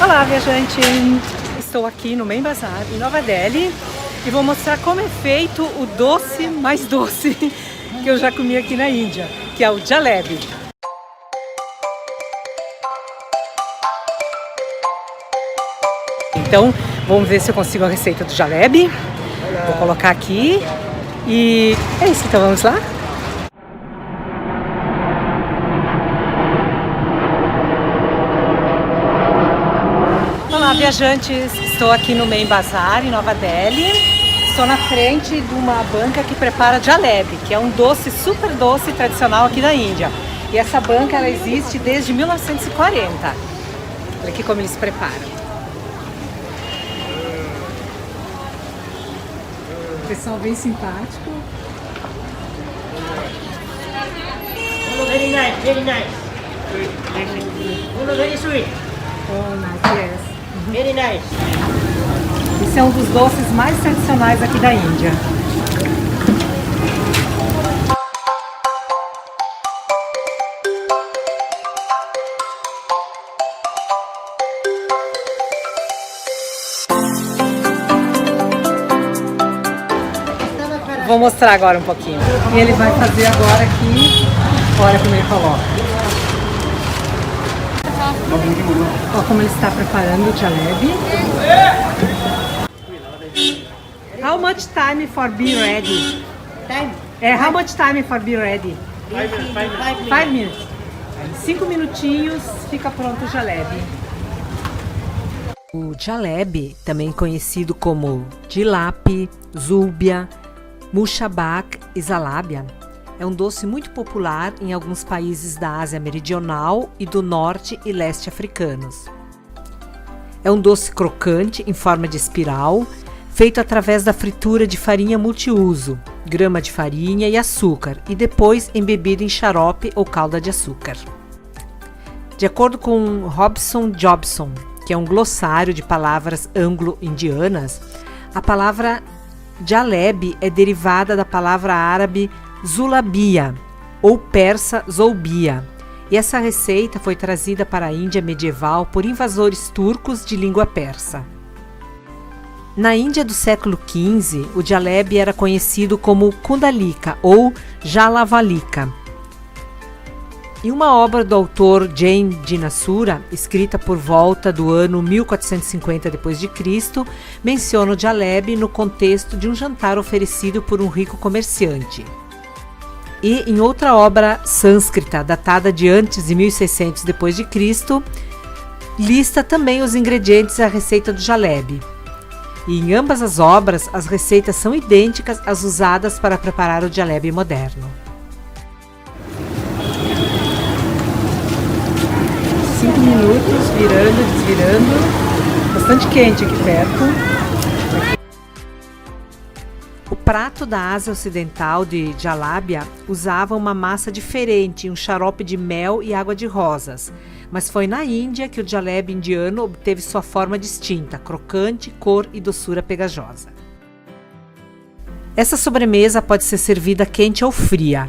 Olá, viajante! Estou aqui no Main Bazaar, em Nova Delhi, e vou mostrar como é feito o doce mais doce que eu já comi aqui na Índia, que é o jalebi. Então, vamos ver se eu consigo a receita do jalebi. Vou colocar aqui e é isso, então vamos lá? Olá, viajantes! Estou aqui no Main Bazaar, em Nova Delhi. Estou na frente de uma banca que prepara jalebi, que é um doce super doce tradicional aqui da Índia. E essa banca ela existe desde 1940. Olha aqui como eles preparam. Pessoal bem simpático. Very nice, very nice. Very sweet. Oh, nice, yes. Very nice. Esse é um dos doces mais tradicionais aqui da Índia. Vou mostrar agora um pouquinho. E ele vai fazer agora aqui. Olha como ele coloca. Olha como ele está preparando o jalebi. How much time for be ready? Time? How much time for be ready? 5 minutes. 5 minutinhos, fica pronto o jalebi. O jalebi, também conhecido como jilap, zulbia, mushabak e zalábia, é um doce muito popular em alguns países da Ásia Meridional e do Norte e Leste africanos. É um doce crocante em forma de espiral, feito através da fritura de farinha multiuso, grama de farinha e açúcar, e depois embebido em xarope ou calda de açúcar. De acordo com Robson Jobson, que é um glossário de palavras anglo-indianas, a palavra jalebi é derivada da palavra árabe zulabia ou persa zoubia, e essa receita foi trazida para a Índia medieval por invasores turcos de língua persa. Na Índia do século XV, o jalebi era conhecido como kundalika ou jalavalika. Em uma obra do autor Jain Dinasura, escrita por volta do ano 1450 d.C., menciona o jalebi no contexto de um jantar oferecido por um rico comerciante. E em outra obra sânscrita, datada de antes de 1600 d.C., lista também os ingredientes da receita do jalebi. E em ambas as obras, as receitas são idênticas às usadas para preparar o jalebi moderno. 5 minutos, virando, desvirando, bastante quente aqui perto. O prato da Ásia Ocidental de Jalabia usava uma massa diferente, um xarope de mel e água de rosas, mas foi na Índia que o jalebi indiano obteve sua forma distinta, crocante, cor e doçura pegajosa. Essa sobremesa pode ser servida quente ou fria.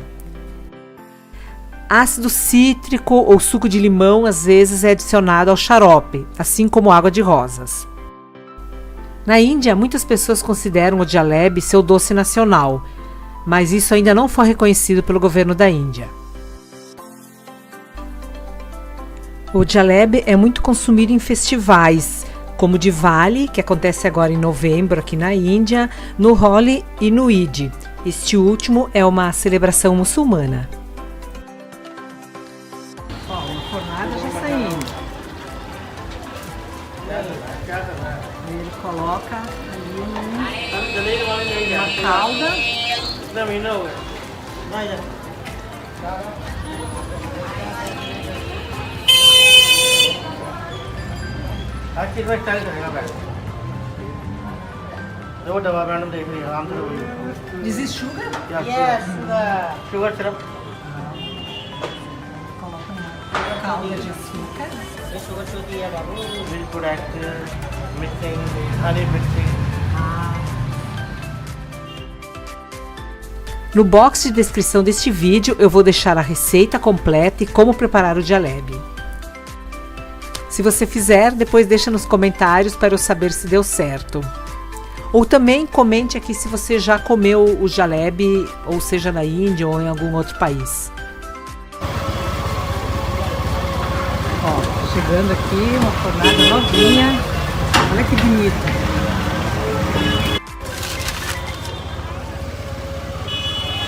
Ácido cítrico ou suco de limão às vezes é adicionado ao xarope, assim como água de rosas. Na Índia, muitas pessoas consideram o jalebi seu doce nacional, mas isso ainda não foi reconhecido pelo governo da Índia. O jalebi é muito consumido em festivais, como o Diwali, que acontece agora em novembro aqui na Índia, no Holi e no Eid. Este último é uma celebração muçulmana. Fornada já saindo. Ele coloca ali uma calda. This is sugar? Yes, sugar syrup. Calda de açúcar. We'll put at mixing, honey mixing. No box de descrição deste vídeo eu vou deixar a receita completa e como preparar o jalebi. Se Se você fizer, depois deixa nos comentários para eu saber se deu certo. Ou também comente aqui se você já comeu o jalebi, ou seja na Índia ou em algum outro país. Ó, chegando aqui uma fornada novinha. Olha que bonita.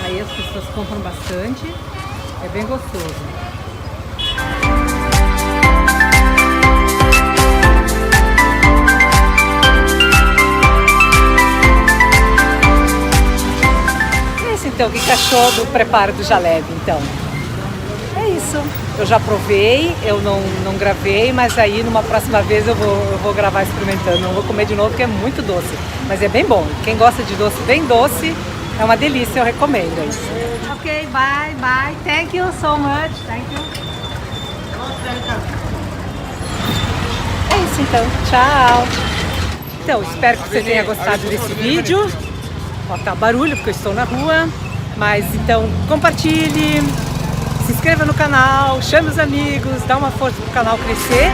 Aí as pessoas compram bastante, é bem gostoso. Então, o que achou do preparo do jalebi, então? É isso. Eu já provei, eu não gravei, mas aí numa próxima vez eu vou gravar experimentando. Não vou comer de novo porque é muito doce, mas é bem bom. Quem gosta de doce bem doce, é uma delícia, eu recomendo. É isso. Ok, bye, bye. Thank you so much. Thank you. É isso então, tchau. Então, espero que você tenha gostado desse vídeo. Ó, tá barulho porque eu estou na rua, mas então compartilhe, se inscreva no canal, chame os amigos, dá uma força pro canal crescer.